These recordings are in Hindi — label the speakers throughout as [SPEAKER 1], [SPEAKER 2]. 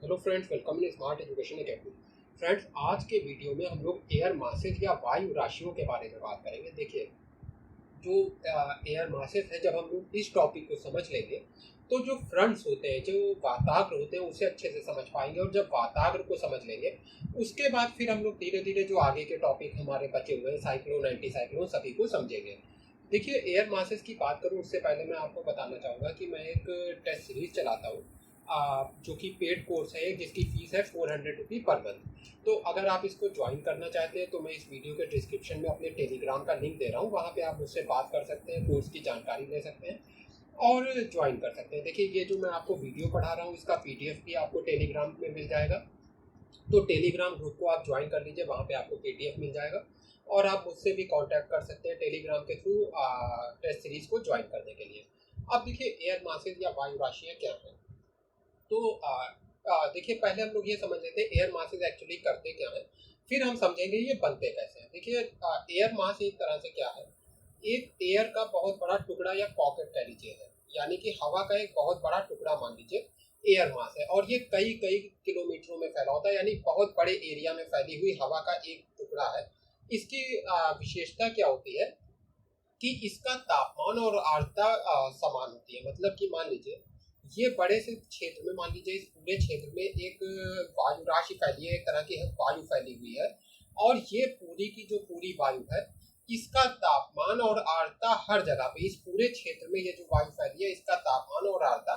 [SPEAKER 1] Hello friends, welcome in smart education academy. Friends, आज के वीडियो में हम लोग एयर मासेस या वायु राशियों के बारे में बात करेंगे। देखिए, जो एयर मासेस है, जब हम लोग इस टॉपिक को समझ लेंगे तो जो फ्रंट्स होते हैं, जो वाताग्र होते हैं, उसे अच्छे से समझ पाएंगे। और जब वाताग्र को समझ लेंगे उसके बाद फिर हम लोग धीरे धीरे जो आगे के टॉपिक हमारे बचे हुए हैं, साइक्लोन, एंटी साइक्लोन, सभी को समझेंगे। देखिए, एयर मासेस की बात करूं उससे पहले मैं आपको बताना चाहूँगा कि मैं एक टेस्ट सीरीज चलाता हूँ, जो कि पेड कोर्स है, जिसकी फीस है 400 रुपी पर मंथ। तो अगर आप इसको ज्वाइन करना चाहते हैं तो मैं इस वीडियो के डिस्क्रिप्शन में अपने टेलीग्राम का लिंक दे रहा हूँ। वहाँ पे आप मुझसे बात कर सकते हैं, कोर्स की जानकारी ले सकते हैं और ज्वाइन कर सकते हैं। देखिए, ये जो मैं आपको वीडियो पढ़ा रहा हूँ इसका पीडीएफ भी आपको टेलीग्राम में मिल जाएगा। तो टेलीग्राम ग्रुप को आप ज्वाइन कर लीजिए, वहाँ पे आपको पीडीएफ मिल जाएगा और आप मुझसे भी कांटेक्ट कर सकते हैं टेलीग्राम के थ्रू टेस्ट सीरीज को ज्वाइन करने के लिए। अब देखिए, एयर मासेज या वायु राशियाँ क्या हैं। तो देखिए, पहले हम लोग ये समझ लेते हैं एयर मासेस एक्चुअली करते क्या है, फिर हम समझेंगे ये बनते कैसे हैं। देखिए, एयर मास एक तरह से क्या है, एक एयर का बहुत बड़ा टुकड़ा या पॉकेट कह लीजिए है, यानी कि हवा का एक बहुत बड़ा टुकड़ा मान लीजिए एयर मास है। और ये कई कई किलोमीटरों में फैला होता है, यानी बहुत बड़े एरिया में फैली हुई हवा का एक टुकड़ा है। इसकी विशेषता क्या होती है कि इसका तापमान और आर्द्रता समान होती है। मतलब कि मान लीजिए, ये बड़े से क्षेत्र में, मान लीजिए इस पूरे क्षेत्र में एक वायु राशि फैली है, एक तरह की वायु फैली हुई है। और ये पूरी की जो पूरी वायु है, इसका तापमान और आर्द्रता हर जगह पे, इस पूरे क्षेत्र में ये जो वायु फैली है, इसका तापमान और आर्द्रता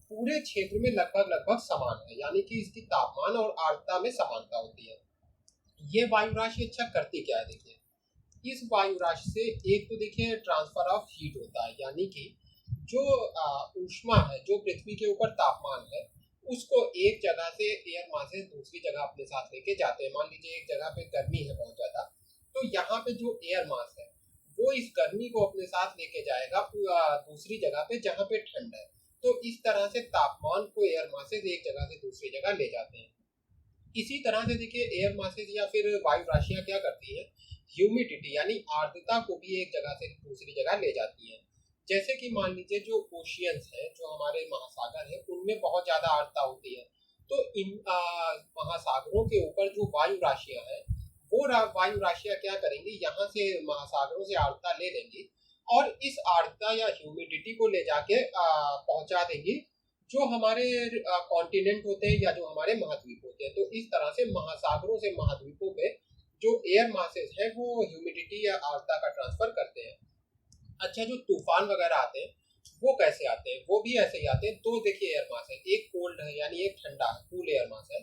[SPEAKER 1] पूरे क्षेत्र में लगभग लगभग समान है। यानी कि इसकी तापमान और आर्द्रता में समानता होती है। ये वायु राशि अच्छा करती क्या है, देखिए। इस वायु राशि से एक तो देखिए ट्रांसफर ऑफ हीट होता है, यानी कि जो ऊष्मा है, जो पृथ्वी के ऊपर तापमान है, उसको एक जगह से एयर मास से दूसरी जगह अपने साथ लेके जाते हैं। मान लीजिए एक जगह पे गर्मी है बहुत ज्यादा, तो यहाँ पे जो एयर मास है वो इस गर्मी को अपने साथ लेके जाएगा दूसरी जगह पे जहाँ पे ठंड है। तो इस तरह से तापमान को एयर मासेस एक जगह से दूसरी जगह ले जाते हैं। इसी तरह से देखिए, एयर मासेस या फिर वायु राशियां क्या करती है, ह्यूमिडिटी यानी आर्द्रता को भी एक जगह से दूसरी जगह ले जाती है। जैसे कि मान लीजिए जो ओशियंस है, जो हमारे महासागर है, उनमें बहुत ज्यादा आर्द्रता होती है। तो इन महासागरों के ऊपर जो वायु राशियां हैं, वो वायु राशियां क्या करेंगी, यहाँ से महासागरों से आर्द्रता ले लेंगी और इस आर्द्रता या ह्यूमिडिटी को ले जाके पहुंचा देंगी जो हमारे कॉन्टिनेंट होते हैं या जो हमारे महाद्वीप होते हैं। तो इस तरह से महासागरों से महाद्वीपों पे जो एयर मासेस है वो ह्यूमिडिटी या आर्द्रता का ट्रांसफर करते हैं। अच्छा, जो तूफान वगैरह आते हैं वो कैसे आते हैं, वो भी ऐसे ही आते हैं। तो देखिए, एयर मास है, एक कोल्ड है यानी एक ठंडा है, कूल एयर मास है।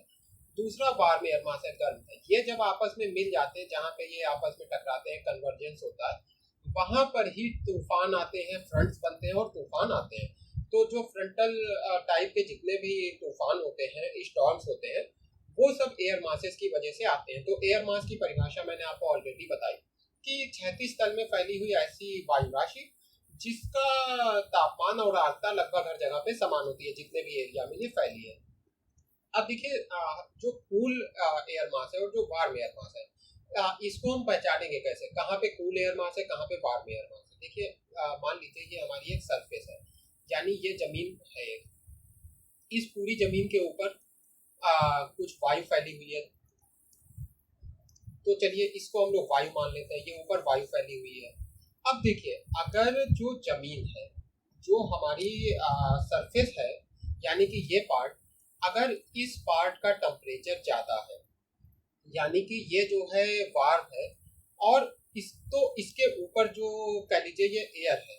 [SPEAKER 1] दूसरा वार्म एयर मास है, गर्म है। ये जब आपस में मिल जाते हैं, जहाँ पे ये आपस में टकराते हैं, कन्वर्जेंस होता है, वहां पर ही तूफान आते हैं, फ्रंट्स बनते हैं और तूफान आते हैं। तो जो फ्रंटल टाइप के जितने भी तूफान होते हैं, स्टॉर्म्स होते हैं, वो सब एयर मासेस की वजह से आते हैं। तो एयर मास की परिभाषा मैंने आपको ऑलरेडी बताई कि क्षैतिज तल में फैली हुई ऐसी वायु राशि जिसका तापमान और आर्द्रता लगभग हर जगह पे समान होती है, जितने भी एरिया में ये फैली है। अब देखिए, जो कूल एयर मास है और जो वार्म एयर मास है, इसको हम पहचानेंगे कैसे, कहाँ पे कूल एयर मास है, कहाँ पे वार्म एयर मास है। देखिए, मान लीजिए ये हमारी एक सरफेस है, यानी ये जमीन है इस पूरी जमीन के ऊपर कुछ वायु फैली हुई है। तो चलिए इसको हम लोग वायु मान लेते हैं, ये ऊपर वायु फैली हुई है। अब देखिए, अगर जो जमीन है, जो हमारी सरफेस है, यानी कि ये पार्ट, अगर इस पार्ट का टेम्परेचर ज्यादा है, यानी कि ये जो है वार्म है, और इस तो इसके ऊपर जो कह लीजिए ये एयर है,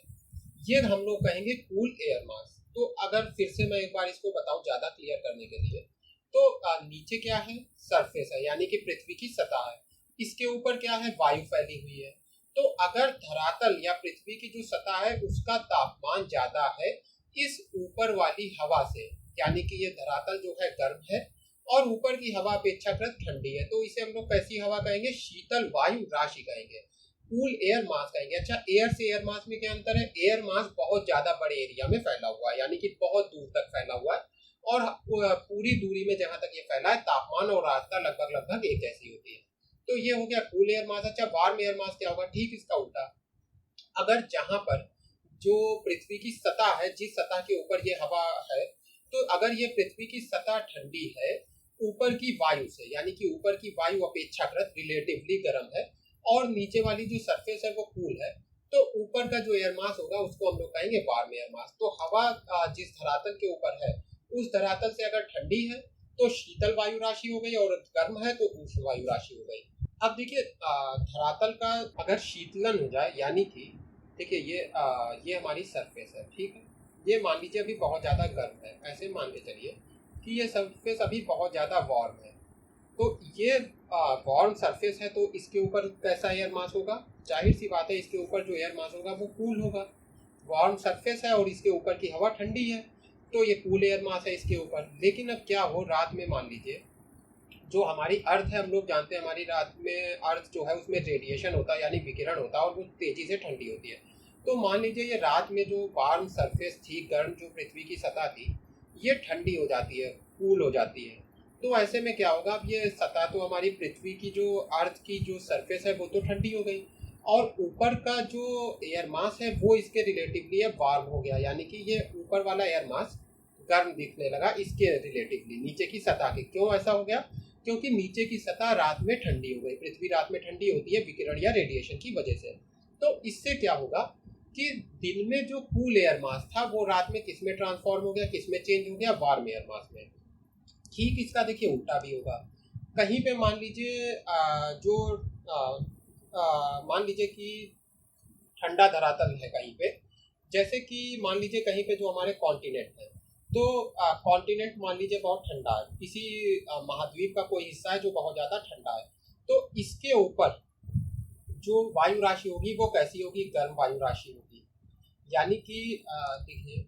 [SPEAKER 1] ये हम लोग कहेंगे कूल एयर मास। तो अगर फिर से मैं एक बार इसको बताऊं ज्यादा क्लियर करने के लिए, तो नीचे क्या है, सरफेस है, यानी कि पृथ्वी की सतह है। इसके ऊपर क्या है, वायु फैली हुई है। तो अगर धरातल या पृथ्वी की जो सतह है उसका तापमान ज्यादा है इस ऊपर वाली हवा से, यानी कि ये धरातल जो है गर्म है और ऊपर की हवा अपेक्षाकृत ठंडी है, तो इसे हम लोग कैसी हवा कहेंगे, शीतल वायु राशि कहेंगे, कूल एयर मास कहेंगे। अच्छा, एयर से एयर मास में क्या अंतर है, एयर मास बहुत ज्यादा बड़े एरिया में फैला हुआ है, यानी कि बहुत दूर तक फैला हुआ है। और पूरी दूरी में जहां तक ये फैला है, तापमान और आर्द्रता लगभग लगभग एक जैसी होती है। तो ये हो गया कूल एयर मास। अच्छा, वार्म एयर मास क्या होगा, ठीक इसका उल्टा। अगर जहां पर जो पृथ्वी की सतह है, जिस सतह के ऊपर ये हवा है, तो अगर ये पृथ्वी की सतह ठंडी है ऊपर की वायु से, यानी कि ऊपर की वायु अपेक्षाकृत रिलेटिवली गर्म है और नीचे वाली जो सरफेस है वो कूल है, तो ऊपर का जो एयर मास होगा उसको हम लोग कहेंगे वार्म एयर मास। तो हवा जिस धरातल के ऊपर है उस धरातल से अगर ठंडी है तो शीतल वायु राशि हो गई और गर्म है तो उष्ण वायु राशि हो गई। अब देखिए धरातल का अगर शीतलन हो जाए, यानी कि देखिए ये हमारी सरफेस है, ठीक है, ये मान लीजिए अभी बहुत ज़्यादा गर्म है, ऐसे मान के चलिए कि ये सरफेस अभी बहुत ज़्यादा वार्म है। तो ये वार्म सरफेस है तो इसके ऊपर कैसा एयर मास होगा? जाहिर सी बात है इसके ऊपर जो एयर मास होगा वो कूल होगा। वार्म सरफेस है और इसके ऊपर की हवा ठंडी है तो ये कूल एयर मास है इसके ऊपर। लेकिन अब क्या हो, रात में मान लीजिए जो हमारी अर्थ है, हम लोग जानते हैं हमारी रात में अर्थ जो है उसमें रेडिएशन होता है, यानी विकिरण होता है और वो तेजी से ठंडी होती है। तो मान लीजिए ये रात में जो वार्म सरफेस थी, गर्म जो पृथ्वी की सतह थी, ये ठंडी हो जाती है, कूल हो जाती है। तो ऐसे में क्या होगा, अब ये सतह तो हमारी पृथ्वी की जो अर्थ की जो सरफेस है वो तो ठंडी हो गई और ऊपर का जो एयर मास है वो इसके रिलेटिवली वार्म हो गया, यानी कि ये ऊपर वाला एयर मास गर्म दिखने लगा इसके रिलेटिवली नीचे की सतह के। क्यों ऐसा हो गया? क्योंकि नीचे की सतह रात में ठंडी हो गई, पृथ्वी रात में ठंडी होती है विकिरण या रेडिएशन की वजह से। तो इससे क्या होगा कि दिन में जो कूल एयर मास था वो रात में किस में ट्रांसफॉर्म हो गया, किस में चेंज हो गया? वार्म एयर मास में। ठीक इसका देखिए उल्टा भी होगा। कहीं पे मान लीजिए मान लीजिए कि ठंडा धरातल है कहीं पे, जैसे कि मान लीजिए कहीं पे जो हमारे कॉन्टिनेंट है, तो कॉन्टिनेंट मान लीजिए बहुत ठंडा है, किसी महाद्वीप का कोई हिस्सा है जो बहुत ज़्यादा ठंडा है, तो इसके ऊपर जो वायु राशि होगी वो कैसी होगी? गर्म वायु राशि होगी। यानी कि देखिए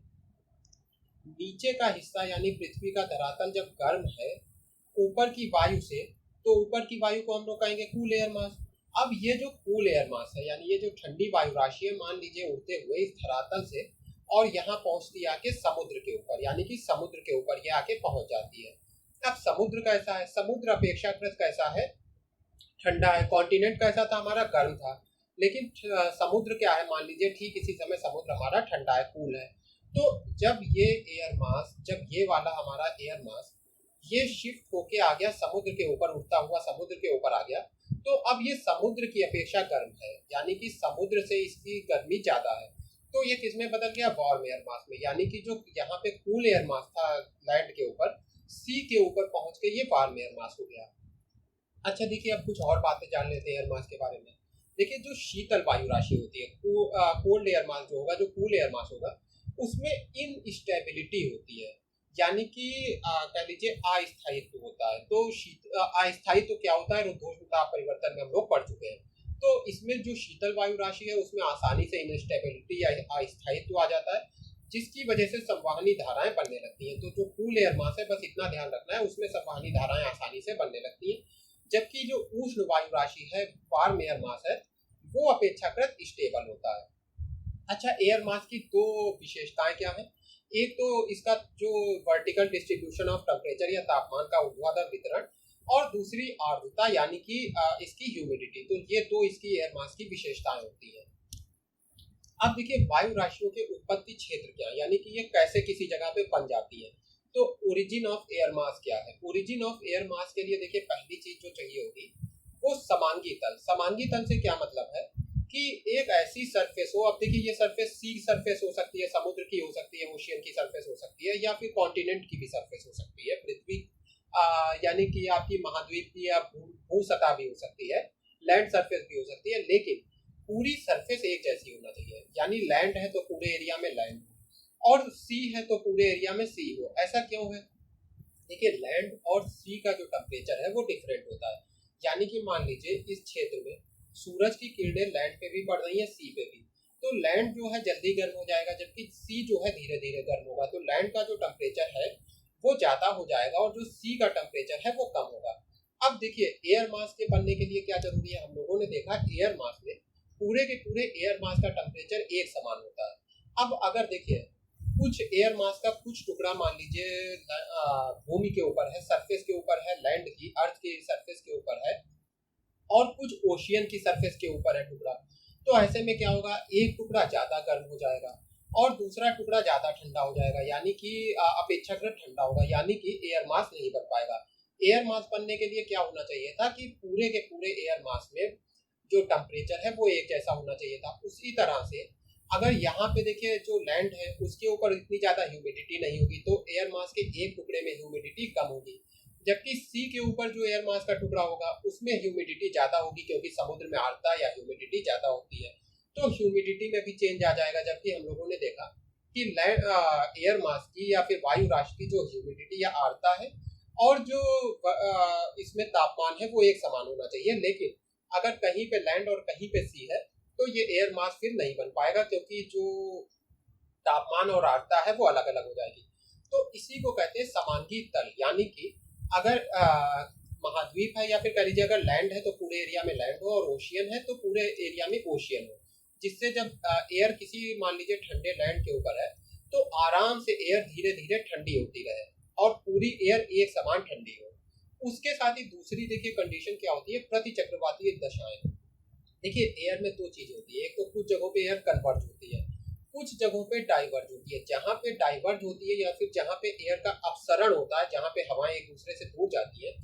[SPEAKER 1] नीचे का हिस्सा यानी पृथ्वी का धरातल जब गर्म है ऊपर की वायु से, तो ऊपर की वायु को हम लोग कहेंगे कूल एयर मास। अब ये जो कूल एयर मास है यानी ये जो ठंडी वायु राशि है, मान लीजिए उड़ते हुए इस धरातल से और यहाँ पहुंचती आके समुद्र के ऊपर, यानी कि समुद्र के ऊपर ये आके पहुंच जाती है। अब समुद्र कैसा है? समुद्र अपेक्षाकृत कैसा है? ठंडा है। कॉन्टिनेंट कैसा था हमारा? गर्म था। लेकिन समुद्र क्या है? मान लीजिए ठीक इसी समय समुद्र हमारा ठंडा है, कूल है। तो जब ये एयर मास, जब ये वाला हमारा एयर मास ये शिफ्ट होके आ गया समुद्र के ऊपर, उड़ता हुआ समुद्र के ऊपर आ गया, तो अब ये समुद्र की अपेक्षा गर्म है, यानी कि समुद्र से इसकी गर्मी ज्यादा है। तो ये किसमें बदल गया? वार्म एयर मास में। यानी कि जो यहाँ पे कूल एयर मास था लैंड के ऊपर, सी के ऊपर पहुंच के ये वार्म एयर मास हो गया। अच्छा देखिए अब कुछ और बातें जान लेते हैं एयर मास के बारे में। देखिए जो शीतल वायु राशि होती है, कोल्ड एयर मास जो होगा, जो कूल एयर मास होगा, उसमें इनस्टेबिलिटी होती है, यानी कि कह लीजिए अस्थायित्व होता है। तो अस्थायित्व क्या होता है? रुद्धोष्म ताप परिवर्तन में हम लोग पढ़ चुके हैं। तो इसमें जो शीतल वायु राशि है उसमें आसानी से इनस्टेबिलिटी या अस्थायित्व आ जाता है, जिसकी वजह से संवहनी धाराएं बनने लगती हैं। तो जो कूल एयर मास है बस इतना ध्यान रखना है, उसमें संवहनी धाराएं आसानी से बनने लगती हैं। जबकि जो उष्ण वायु राशि है, वार्म एयर मास है, वो अपेक्षाकृत स्टेबल होता है। अच्छा एयर मास की दो विशेषताएं क्या है? एक तो इसका जो वर्टिकल डिस्ट्रीब्यूशन ऑफ टेम्परेचर या तापमान का ऊर्ध्वाधर वितरण, और दूसरी आर्द्रता यानी कि इसकी ह्यूमिडिटी। तो ये दो इसकी एयर मास की विशेषताएं होती हैं। अब देखिए वायु राशियों के उत्पत्ति क्षेत्र क्या है, यानी कि ये कैसे किसी जगह पे बन जाती है। तो ओरिजिन ऑफ एयर मास क्या है? ओरिजिन ऑफ एयर मास के लिए देखिए पहली चीज जो चाहिए होगी वो समांगी तल। समांगी तल से क्या मतलब है कि एक ऐसी सरफेस हो, अब देखिए ये सरफेस सी सरफेस हो सकती है, समुद्र की हो सकती है, ओशियन की सरफेस हो सकती है, या फिर कॉन्टिनेंट की भी सरफेस हो सकती है, पृथ्वी यानी कि आपकी महाद्वीप की या भू सतह भी हो सकती है, लैंड सरफेस भी हो सकती है, लेकिन पूरी सरफेस एक जैसी होना चाहिए। यानी लैंड है तो पूरे एरिया में लैंड हो और सी है तो पूरे एरिया में सी हो। ऐसा क्यों है? देखिए लैंड और सी का जो टेम्परेचर है वो डिफरेंट होता है। यानी कि मान लीजिए इस क्षेत्र में सूरज की किरणें लैंड पे भी पड़ रही है, सी पे भी, तो लैंड जो है जल्दी गर्म हो जाएगा, जबकि सी जो है धीरे धीरे गर्म होगा। तो लैंड का जो टेम्परेचर है वो ज्यादा हो जाएगा और जो सी का टेम्परेचर है वो कम होगा। अब देखिए एयर मास के बनने के लिए क्या जरूरी है? हम लोगों ने देखा एयर मास में पूरे के पूरे एयर मास का टेम्परेचर एक समान होता है। अब अगर देखिए कुछ एयर मास का कुछ टुकड़ा मान लीजिए भूमि के ऊपर है, सरफेस के ऊपर है, लैंड की अर्थ की सरफेस के ऊपर है, और कुछ ओशियन की सरफेस के ऊपर है टुकड़ा, तो ऐसे में क्या होगा? एक टुकड़ा ज्यादा गर्म हो जाएगा और दूसरा टुकड़ा ज़्यादा ठंडा हो जाएगा, यानी कि अपेक्षाकृत ठंडा होगा, यानी कि एयर मास नहीं बन पाएगा। एयर मास बनने के लिए क्या होना चाहिए था कि पूरे के पूरे एयर मास में जो टेम्परेचर है वो एक जैसा होना चाहिए था। उसी तरह से अगर यहाँ पे देखिए जो लैंड है उसके ऊपर इतनी ज़्यादा ह्यूमिडिटी नहीं होगी तो एयर मास के एक टुकड़े में ह्यूमिडिटी कम होगी, जबकि सी के ऊपर जो एयर मास का टुकड़ा होगा उसमें ह्यूमिडिटी ज़्यादा होगी, क्योंकि समुद्र में आर्द्रता या ह्यूमिडिटी ज़्यादा होती है, तो ह्यूमिडिटी में भी चेंज आ जाएगा। जबकि हम लोगों ने देखा कि लैंड एयर मास की या फिर वायु राशि की जो ह्यूमिडिटी या आर्द्रता है और जो इसमें तापमान है वो एक समान होना चाहिए, लेकिन अगर कहीं पे लैंड और कहीं पे सी है तो ये एयर मास फिर नहीं बन पाएगा, क्योंकि जो तापमान और आर्द्रता है वो अलग अलग हो जाएगी। तो इसी को कहते हैं समांगी तल, यानी कि अगर महाद्वीप है या फिर कह लीजिए अगर लैंड है तो पूरे एरिया में लैंड हो और ओशियन है तो पूरे एरिया में ओशियन हो, जिससे जब एयर किसी मान लीजिए ठंडे लैंड के ऊपर है तो आराम से एयर धीरे धीरे ठंडी होती रहे और पूरी एयर एक समान ठंडी हो। उसके साथ ही दूसरी देखिए कंडीशन क्या होती है, प्रति चक्रवातीय दशाएं। देखिए एयर में दो चीजें होती है, एक तो कुछ जगहों पे एयर कन्वर्ज होती है, कुछ जगहों पे डाइवर्ज होती है। जहाँ पे डाइवर्ज होती है या फिर जहाँ पे एयर का अपसरण होता है, जहाँ पे हवाएं एक दूसरे से दूर जाती है,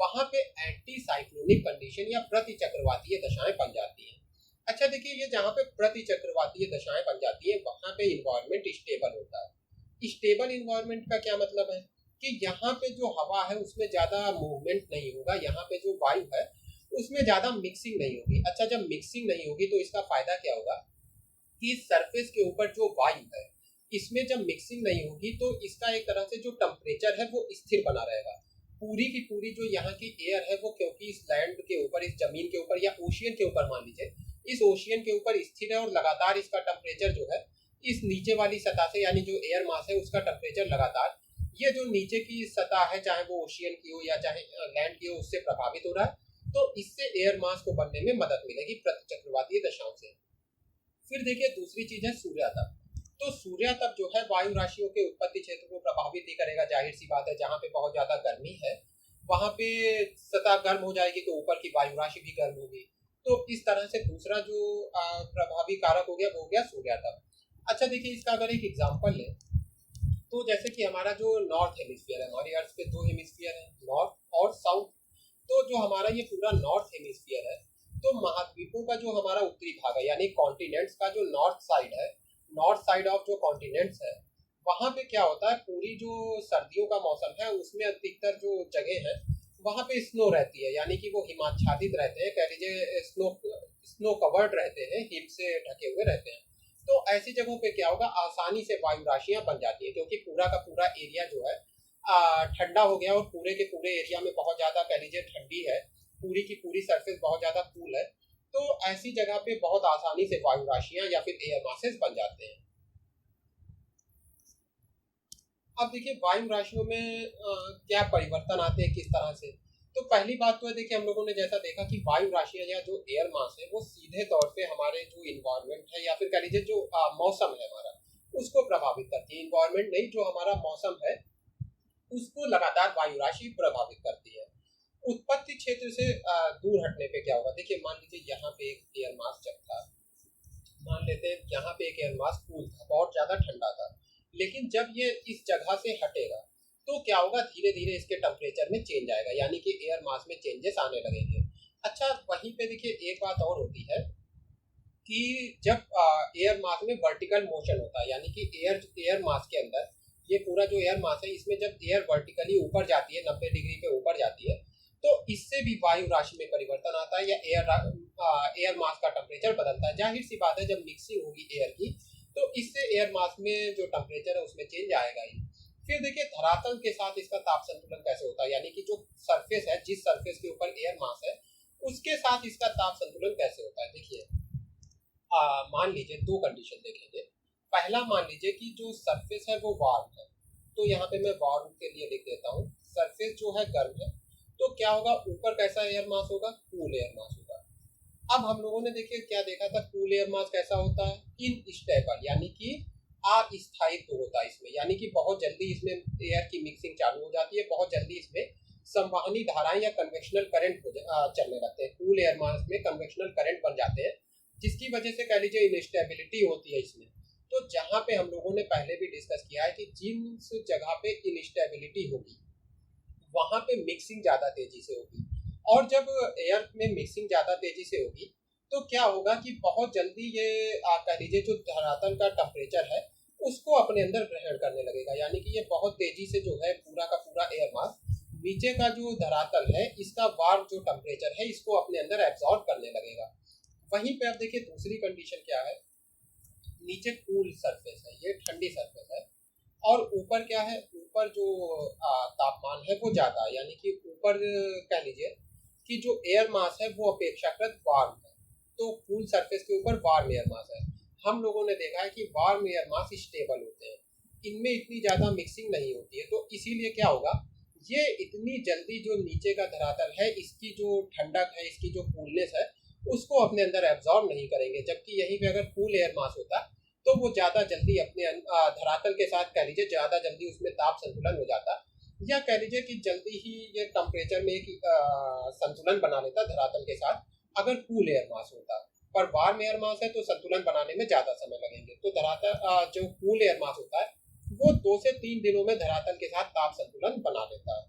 [SPEAKER 1] वहां पे एंटी साइक्लोनिक कंडीशन या प्रति चक्रवातीय दशाएं बन जाती हैं। अच्छा देखिए, ये जहाँ पे प्रति चक्रवातीय दशाएं बन जाती है वहां पे इन्वायरमेंट स्टेबल होता है। स्टेबल इन्वायरमेंट का क्या मतलब है कि यहाँ पे जो हवा है उसमें ज्यादा मूवमेंट नहीं होगा, यहाँ पे जो वायु है उसमें ज्यादा मिक्सिंग नहीं होगी। अच्छा, जब मिक्सिंग नहीं होगी तो इसका फायदा क्या होगा कि सरफेस के ऊपर जो वायु है इसमें जब मिक्सिंग नहीं होगी तो इसका एक तरह से जो टेम्परेचर है वो स्थिर बना रहेगा। पूरी की पूरी जो यहाँ की एयर है वो क्योंकि इस लैंड के ऊपर, इस जमीन के ऊपर या ओशियन के ऊपर मान लीजिए, इस ओशियन के ऊपर स्थिर है और लगातार इसका टेम्परेचर जो है इस नीचे वाली सतह से, यानी जो एयर मास है उसका टेम्परेचर लगातार ये जो नीचे की सतह है चाहे वो ओशियन की हो या चाहे लैंड की हो उससे प्रभावित हो रहा है, तो इससे एयर मास को बनने में मदद मिलेगी प्रति चक्रवातीय दशाओं से। फिर देखिए दूसरी चीज है सूर्यातप। तो सूर्यातप जो है वायु राशियों के उत्पत्ति क्षेत्र को प्रभावित ही करेगा, जाहिर सी बात है। जहाँ पे बहुत ज्यादा गर्मी है वहां पे सतह गर्म हो जाएगी तो ऊपर की वायु राशि भी गर्म होगी। तो इस तरह से दूसरा जो प्रभावी कारक हो गया वो हो गया सूर्यातप। अच्छा देखिए, इसका अगर एक एग्जाम्पल ले तो जैसे कि हमारा जो नॉर्थ हेमिस्फीयर है, हमारी अर्थ पे दो हेमिस्फीयर है, नॉर्थ और साउथ। तो जो हमारा ये पूरा नॉर्थ हेमिस्फीयर है तो महाद्वीपों का जो हमारा उत्तरी भाग है यानी कॉन्टिनेंट्स का जो नॉर्थ साइड है, नॉर्थ साइड ऑफ जो कॉन्टिनेंट्स है वहां पे क्या होता है, पूरी जो सर्दियों का मौसम है उसमें अधिकतर जो जगह है वहां पे स्नो रहती है, यानी कि वो हिमाच्छादित रहते हैं, कह लीजिए स्नो कवर्ड रहते हैं, हिम से ढके हुए रहते हैं। तो ऐसी जगहों पे क्या होगा, आसानी से वायु राशियां बन जाती है, क्योंकि पूरा का पूरा एरिया जो है ठंडा हो गया और पूरे के पूरे एरिया में बहुत ज्यादा कह लीजिए ठंडी है, पूरी की पूरी सरफेस बहुत ज्यादा कूल है। तो ऐसी जगह पे बहुत आसानी से वायु राशियां या फिर एयर मासेस बन जाते हैं। अब देखिए वायु राशियों में क्या परिवर्तन आते हैं किस तरह से। तो पहली बात तो है, देखिए हम लोगों ने जैसा देखा कि वायु राशियां या जो एयर मास है वो सीधे तौर पे हमारे जो इन्वायरमेंट है या फिर कह लीजिए जो मौसम है हमारा उसको प्रभावित करती है। इन्वायरमेंट नहीं, जो हमारा मौसम है उसको लगातार वायु राशि प्रभावित करती है। उत्पत्ति क्षेत्र से दूर हटने पे क्या होगा, देखिए मान लीजिए यहाँ पे एक एयर मास जब था, मान लेते हैं यहाँ पे एक एयर मास कूल था, बहुत ज्यादा ठंडा था, लेकिन जब ये इस जगह से हटेगा तो क्या होगा, धीरे धीरे इसके टेम्परेचर में चेंज आएगा, यानी कि एयर मास में चेंजेस आने लगेंगे। अच्छा वहीं पे देखिए एक बात और होती है कि जब एयर मास में वर्टिकल मोशन होता है, यानी कि एयर मास के अंदर ये पूरा जो एयर मास है इसमें जब एयर वर्टिकली ऊपर जाती है, 90 डिग्री पे ऊपर जाती है, तो इससे भी वायु राशि में परिवर्तन आता है या एयर मास का टेम्परेचर बदलता है। जाहिर सी बात है जब मिक्सिंग होगी एयर की तो इससे एयर मास में जो टेम्परेचर है उसमें चेंज आएगा ही। फिर देखिए धरातल के साथ इसका ताप संतुलन कैसे होता है, यानी कि जो सरफेस है, जिस सरफेस के ऊपर एयर मास है उसके साथ इसका ताप संतुलन कैसे होता है। देखिए मान लीजिए दो कंडीशन देख लीजिए। पहला मान लीजिए कि जो सरफेस है वो वार्म है, तो यहाँ पे मैं वार्म के लिए लिख देता हूँ, सरफेस जो है गर्म है, तो क्या होगा, ऊपर कैसा एयर मास होगा, कूल एयर मास होगा। अब हम लोगों ने देखिए क्या देखा था, कूल एयर मास कैसा होता है, इनस्टेबल, यानी कि अस्थायित्व होता है इसमें, यानी कि बहुत जल्दी इसमें एयर की मिक्सिंग चालू हो जाती है, बहुत जल्दी इसमें संवहनी धाराएं या कन्वेक्शनल करंट चलने लगते हैं। कूल एयर मास में कन्वेक्शनल करंट बन जाते हैं, जिसकी वजह से कह लीजिए इनस्टेबिलिटी होती है इसमें। तो जहाँ पे हम लोगों ने पहले भी डिस्कस किया है कि जिस जगह पे इनस्टेबिलिटी होगी वहाँ पे मिक्सिंग ज़्यादा तेजी से होगी, और जब एयर में मिक्सिंग ज़्यादा तेजी से होगी तो क्या होगा कि बहुत जल्दी ये कह लीजिए जो धरातल का टेम्परेचर है उसको अपने अंदर ग्रहण करने लगेगा, यानी कि ये बहुत तेजी से जो है पूरा का पूरा एयर मास नीचे का जो धरातल है इसका वार्म जो टेम्परेचर है इसको अपने अंदर एब्जॉर्ब करने लगेगा। वहीं पे आप देखिए दूसरी कंडीशन क्या है, नीचे कूल सरफेस है, ये ठंडी सरफेस है, और ऊपर क्या है, ऊपर जो तापमान है वो ज़्यादा है, यानी कि ऊपर कह लीजिए कि जो एयर मास है वो अपेक्षाकृत वार्म है, तो कूल सरफेस के ऊपर वार्म एयर मास है। हम लोगों ने देखा है कि वार्म एयर मास स्टेबल होते हैं, इनमें इतनी ज़्यादा मिक्सिंग नहीं होती है, तो इसीलिए क्या होगा, ये इतनी जल्दी जो नीचे का धरातल है इसकी जो ठंडक है, इसकी जो कूलनेस है उसको अपने अंदर एब्जॉर्ब नहीं करेंगे, जबकि यहीं पे अगर कूल एयर मास होता तो वो ज़्यादा जल्दी अपने धरातल के साथ कह लीजिए ज़्यादा जल्दी उसमें ताप संतुलन हो जाता, या कह लीजिए कि जल्दी ही ये टेम्परेचर में एक संतुलन बना लेता धरातल के साथ अगर कूल एयर मास होता। पर वार्म एयर मास है तो संतुलन बनाने में ज़्यादा समय लगेंगे, तो धरातल जो कूल एयर मास होता है वो 2 से 3 दिनों में धरातल के साथ ताप संतुलन बना लेता है।